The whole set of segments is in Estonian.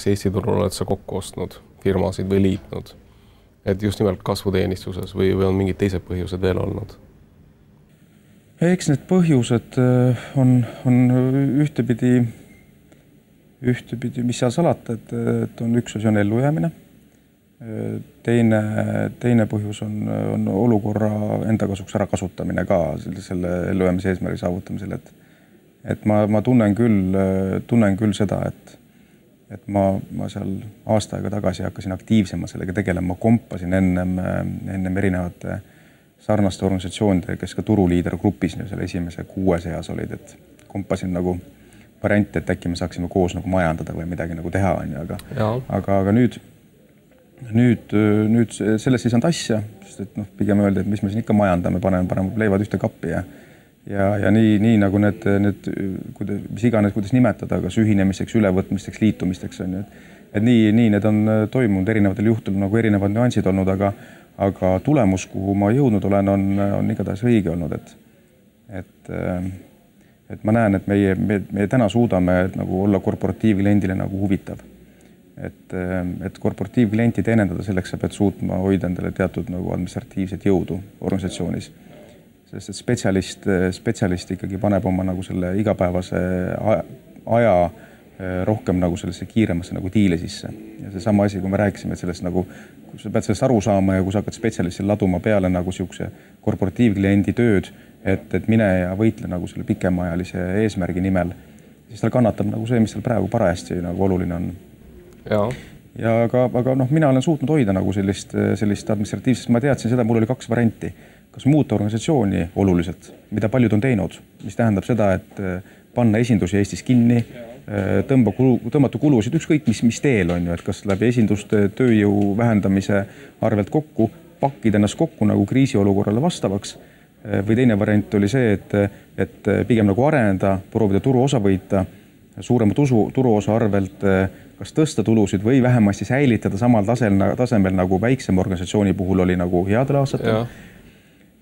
näiteks Eesti turul oled sa kokku ostnud firmasid või liitnud, et just nimelt kasvuteenistuses või on mingid teised põhjused veel olnud? Eks need põhjused on ühtepidi, mis seal salata, et on üks asi on ellujäämine. Teine põhjus on olukorra enda kasuks ära kasutamine ka selle ellujäämise eesmärgi saavutamisel, et ma tunnen küll seda, et ma seal aasta aega tagasi hakkasin aktiivsema sellega tegelema, kompasin ennem erinevate sarnaste organisatsioonide, kes ka turuliidergrupis selle esimese 6 seas olid, et kompasin nagu variante, et äkki me saaksime koos nagu majandada või midagi nagu teha, aga nüüd sellest ei saanud asja, sest et pigem öeldi, et mis me siin ikka majandame, paneme leivad ühte kappi ja nii nagu need mis iganes, kuidas nimetada, kas ühinemiseks, ülevõtmisteks, liitumisteks on ju, et nii need on toimunud erinevatel juhtudel, nagu erinevad nüansid olnud, aga tulemus, kuhu ma jõudnud olen, on igatahes õige olnud, et ma näen, et meie täna suudame nagu olla korporatiivkliendile nagu huvitav. Et korporatiivklienti teenendada selleks sa pead suutma hoida endale teatud nagu administratiivset jõudu organisatsioonis. Sest et spetsialist ikkagi paneb oma nagu selle igapäevase aja rohkem nagu sellesse kiiremasse nagu diile sisse. Ja see sama asi, kui me rääkisime sellest nagu, kui sa pead sellest aru saama ja kui sa hakkad spetsialistil laduma peale nagu siukse korporatiivkliendi tööd, et mine ja võitle nagu selle pikemaajalise eesmärgi nimel, siis tal kannatab nagu see, mis seal praegu parajasti nagu oluline on. Aga mina olen suutnud hoida nagu sellist administratiivsest, ma teadsin seda, mul oli 2 varianti. Kas muuta organisatsiooni oluliselt, mida paljud on teinud, mis tähendab seda, et panna esindusi Eestis kinni, tõmmata kulusid ükskõik mis teel on ju, et kas läbi esinduste tööjõu vähendamise arvelt kokku, pakkida ennast kokku nagu kriisiolukorrale vastavaks. Või teine variant oli see, et pigem nagu areneda, proovida turuosa võita, suurema turuosa arvelt kas tõsta tulusid või vähemasti säilitada samal tasemel nagu väiksema organisatsiooni puhul oli nagu headel aastatel.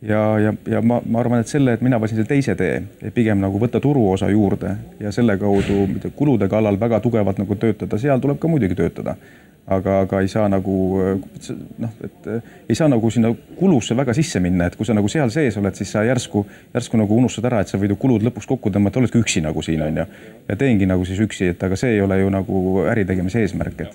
Ja ma arvan, et mina valisin selle teise tee, pigem nagu võtta turuosa juurde ja selle kaudu kulude kallal väga tugevalt nagu töötada, seal tuleb ka muidugi töötada. Aga ei saa nagu, ei saa nagu sinna kulusse väga sisse minna, et kui sa nagu seal sees oled, siis sa järsku nagu unustad ära, et sa võid kulud lõpuks kokku tõmmata, oledki üksi nagu siin on ja teengi nagu siis üksi, et aga see ei ole ju nagu äritegemise eesmärk, et